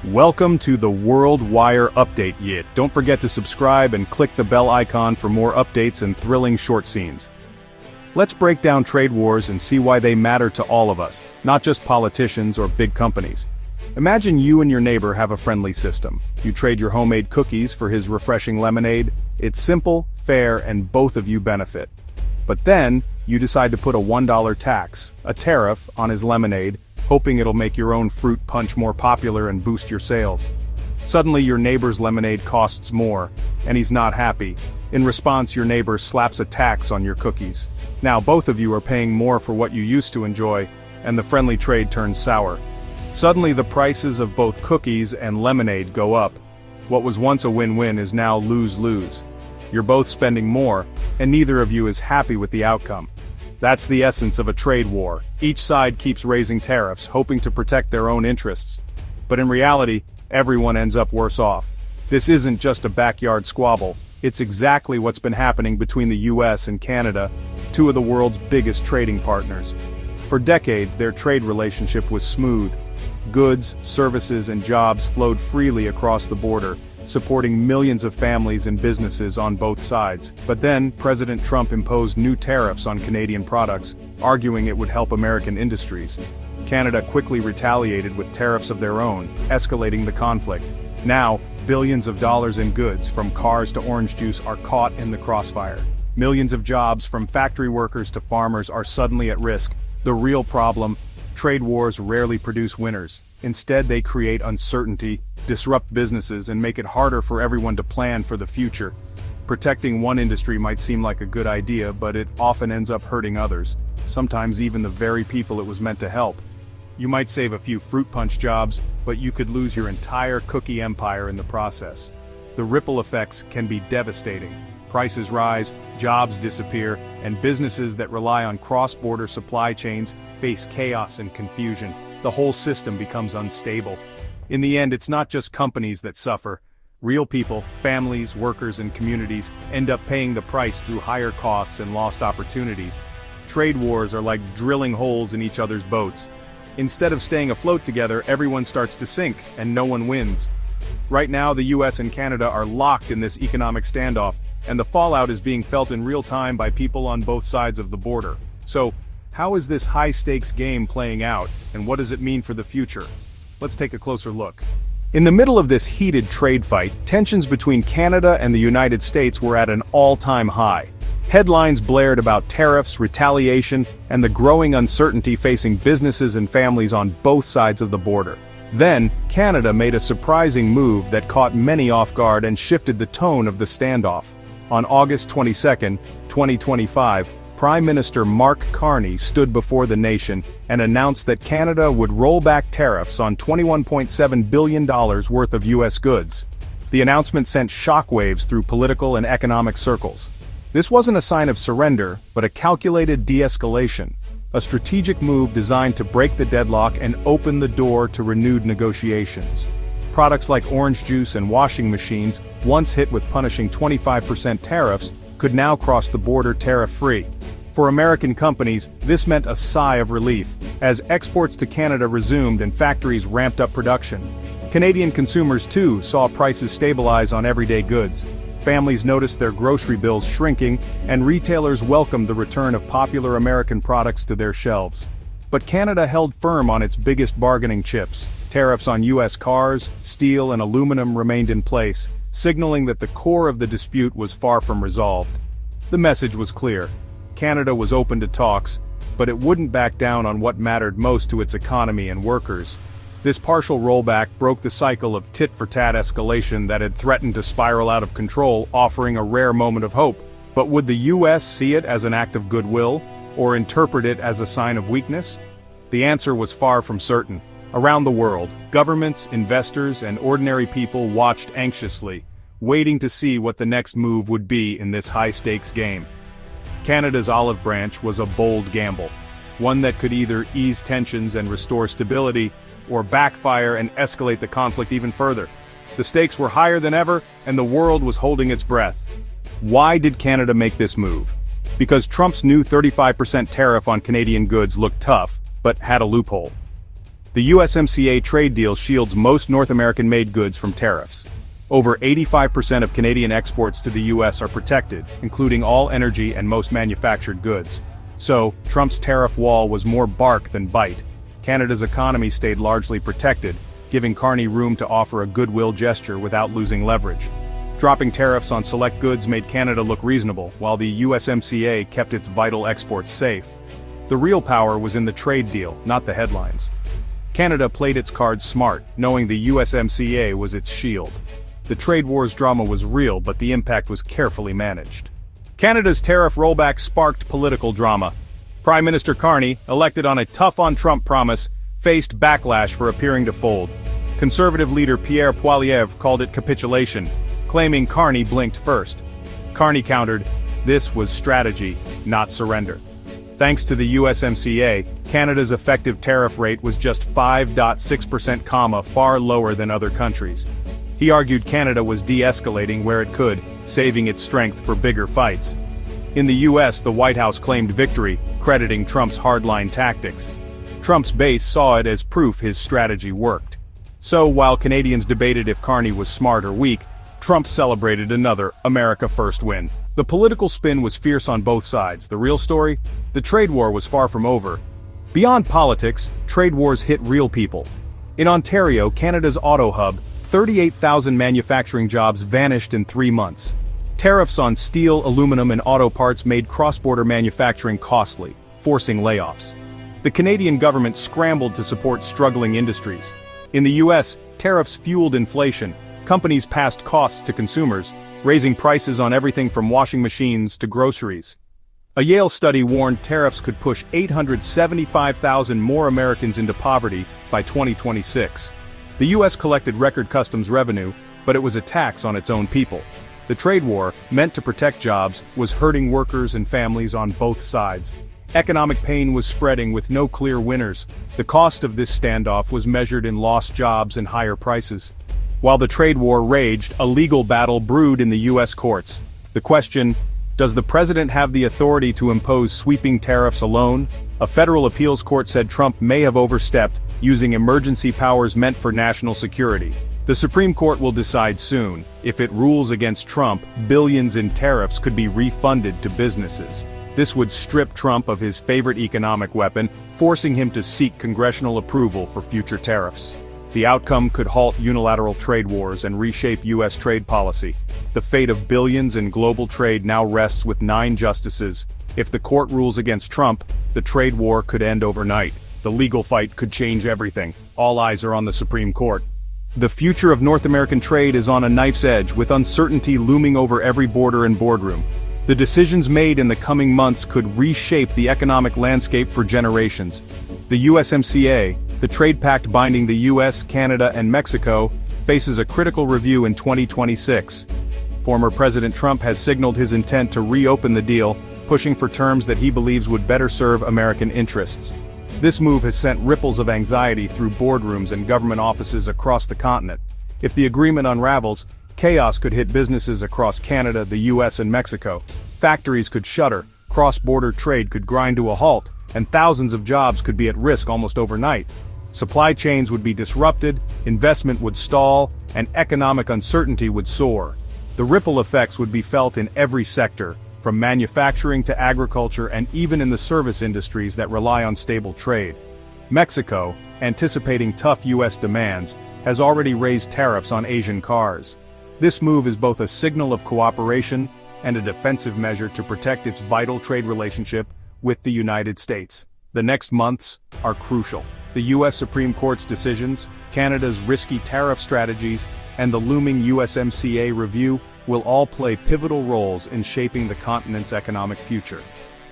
Welcome to the World Wire Update Yit. Don't forget to subscribe and click the bell icon for more updates and thrilling short scenes. Let's break down trade wars and see why they matter to all of us, not just politicians or big companies. Imagine you and your neighbor have a friendly system. You trade your homemade cookies for his refreshing lemonade. It's simple, fair, and both of you benefit. But then, you decide to put a $1 tax, a tariff, on his lemonade, hoping it'll make your own fruit punch more popular and boost your sales. Suddenly your neighbor's lemonade costs more, and he's not happy. In response, your neighbor slaps a tax on your cookies. Now both of you are paying more for what you used to enjoy, and the friendly trade turns sour. Suddenly the prices of both cookies and lemonade go up. What was once a win-win is now lose-lose. You're both spending more, and neither of you is happy with the outcome. That's the essence of a trade war. Each side keeps raising tariffs, hoping to protect their own interests. But in reality, everyone ends up worse off. This isn't just a backyard squabble, it's exactly what's been happening between the US and Canada, two of the world's biggest trading partners. For decades, their trade relationship was smooth. Goods, services, and jobs flowed freely across the border, supporting millions of families and businesses on both sides. But then, President Trump imposed new tariffs on Canadian products, arguing it would help American industries. Canada quickly retaliated with tariffs of their own, escalating the conflict. Now, billions of dollars in goods, from cars to orange juice, are caught in the crossfire. Millions of jobs, from factory workers to farmers, are suddenly at risk. The real problem: trade wars rarely produce winners. Instead, they create uncertainty, disrupt businesses, and make it harder for everyone to plan for the future. Protecting one industry might seem like a good idea, but it often ends up hurting others, sometimes even the very people it was meant to help. You might save a few fruit punch jobs, but you could lose your entire cookie empire in the process. The ripple effects can be devastating. Prices rise, jobs disappear, and businesses that rely on cross-border supply chains face chaos and confusion. The whole system becomes unstable. In the end, it's not just companies that suffer. Real people, families, workers, and communities end up paying the price through higher costs and lost opportunities. Trade wars are like drilling holes in each other's boats. Instead of staying afloat together, everyone starts to sink, and no one wins. Right now, the US and Canada are locked in this economic standoff, and the fallout is being felt in real time by people on both sides of the border. So, how is this high-stakes game playing out, and what does it mean for the future? Let's take a closer look. In the middle of this heated trade fight, tensions between Canada and the United States were at an all-time high. Headlines blared about tariffs, retaliation, and the growing uncertainty facing businesses and families on both sides of the border. Then, Canada made a surprising move that caught many off guard and shifted the tone of the standoff. On August 22, 2025, Prime Minister Mark Carney stood before the nation and announced that Canada would roll back tariffs on $21.7 billion worth of U.S. goods. The announcement sent shockwaves through political and economic circles. This wasn't a sign of surrender, but a calculated de-escalation, a strategic move designed to break the deadlock and open the door to renewed negotiations. Products like orange juice and washing machines, once hit with punishing 25% tariffs, could now cross the border tariff-free. For American companies, this meant a sigh of relief, as exports to Canada resumed and factories ramped up production. Canadian consumers, too, saw prices stabilize on everyday goods. Families noticed their grocery bills shrinking, and retailers welcomed the return of popular American products to their shelves. But Canada held firm on its biggest bargaining chips. Tariffs on U.S. cars, steel, and aluminum remained in place, signaling that the core of the dispute was far from resolved. The message was clear. Canada was open to talks, but it wouldn't back down on what mattered most to its economy and workers. This partial rollback broke the cycle of tit-for-tat escalation that had threatened to spiral out of control, offering a rare moment of hope. But would the U.S. see it as an act of goodwill, or interpret it as a sign of weakness? The answer was far from certain. Around the world, governments, investors, and ordinary people watched anxiously, waiting to see what the next move would be in this high-stakes game. Canada's olive branch was a bold gamble, one that could either ease tensions and restore stability, or backfire and escalate the conflict even further. The stakes were higher than ever, and the world was holding its breath. Why did Canada make this move? Because Trump's new 35% tariff on Canadian goods looked tough, but had a loophole. The USMCA trade deal shields most North American-made goods from tariffs. Over 85% of Canadian exports to the US are protected, including all energy and most manufactured goods. So, Trump's tariff wall was more bark than bite. Canada's economy stayed largely protected, giving Carney room to offer a goodwill gesture without losing leverage. Dropping tariffs on select goods made Canada look reasonable, while the USMCA kept its vital exports safe. The real power was in the trade deal, not the headlines. Canada played its cards smart, knowing the USMCA was its shield. The trade wars drama was real, but the impact was carefully managed. Canada's tariff rollback sparked political drama. Prime Minister Carney, elected on a tough-on-Trump promise, faced backlash for appearing to fold. Conservative leader Pierre Poilievre called it capitulation, claiming Carney blinked first. Carney countered, "This was strategy, not surrender." Thanks to the USMCA, Canada's effective tariff rate was just 5.6%, far lower than other countries. He argued Canada was de-escalating where it could, saving its strength for bigger fights. In the US, the White House claimed victory, crediting Trump's hardline tactics. Trump's base saw it as proof his strategy worked. So, while Canadians debated if Carney was smart or weak, Trump celebrated another America First win. The political spin was fierce on both sides. The real story? The trade war was far from over. Beyond politics, trade wars hit real people. In Ontario, Canada's auto hub, 38,000 manufacturing jobs vanished in 3 months. Tariffs on steel, aluminum, and auto parts made cross-border manufacturing costly, forcing layoffs. The Canadian government scrambled to support struggling industries. In the US, tariffs fueled inflation. Companies passed costs to consumers, raising prices on everything from washing machines to groceries. A Yale study warned tariffs could push 875,000 more Americans into poverty by 2026. The US collected record customs revenue, but it was a tax on its own people. The trade war, meant to protect jobs, was hurting workers and families on both sides. Economic pain was spreading with no clear winners. The cost of this standoff was measured in lost jobs and higher prices. While the trade war raged, a legal battle brewed in the US courts. The question, does the president have the authority to impose sweeping tariffs alone? A federal appeals court said Trump may have overstepped, using emergency powers meant for national security. The Supreme Court will decide soon. If it rules against Trump, billions in tariffs could be refunded to businesses. This would strip Trump of his favorite economic weapon, forcing him to seek congressional approval for future tariffs. The outcome could halt unilateral trade wars and reshape U.S. trade policy. The fate of billions in global trade now rests with 9 justices. If the court rules against Trump, the trade war could end overnight. The legal fight could change everything. All eyes are on the Supreme Court. The future of North American trade is on a knife's edge, with uncertainty looming over every border and boardroom. The decisions made in the coming months could reshape the economic landscape for generations. The USMCA, the trade pact binding the US, Canada, and Mexico, faces a critical review in 2026. Former President Trump has signaled his intent to reopen the deal, pushing for terms that he believes would better serve American interests. This move has sent ripples of anxiety through boardrooms and government offices across the continent. If the agreement unravels, chaos could hit businesses across Canada, the US, and Mexico. Factories could shutter, cross-border trade could grind to a halt, and thousands of jobs could be at risk almost overnight. Supply chains would be disrupted, investment would stall, and economic uncertainty would soar. The ripple effects would be felt in every sector, from manufacturing to agriculture and even in the service industries that rely on stable trade. Mexico, anticipating tough US demands, has already raised tariffs on Asian cars. This move is both a signal of cooperation and a defensive measure to protect its vital trade relationship with the United States. The next months are crucial. The US Supreme Court's decisions, Canada's risky tariff strategies, and the looming USMCA review will all play pivotal roles in shaping the continent's economic future.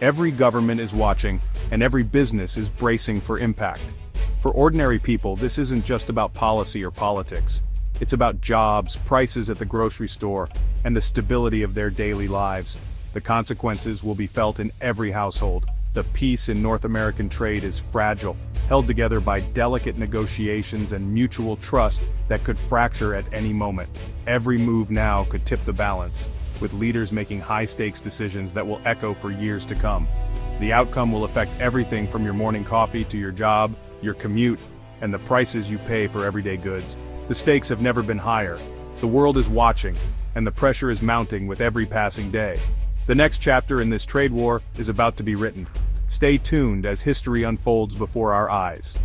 Every government is watching, and every business is bracing for impact. For ordinary people, this isn't just about policy or politics. It's about jobs, prices at the grocery store, and the stability of their daily lives. The consequences will be felt in every household. The peace in North American trade is fragile, held together by delicate negotiations and mutual trust that could fracture at any moment. Every move now could tip the balance, with leaders making high-stakes decisions that will echo for years to come. The outcome will affect everything from your morning coffee to your job, your commute, and the prices you pay for everyday goods. The stakes have never been higher. The world is watching, and the pressure is mounting with every passing day. The next chapter in this trade war is about to be written. Stay tuned as history unfolds before our eyes.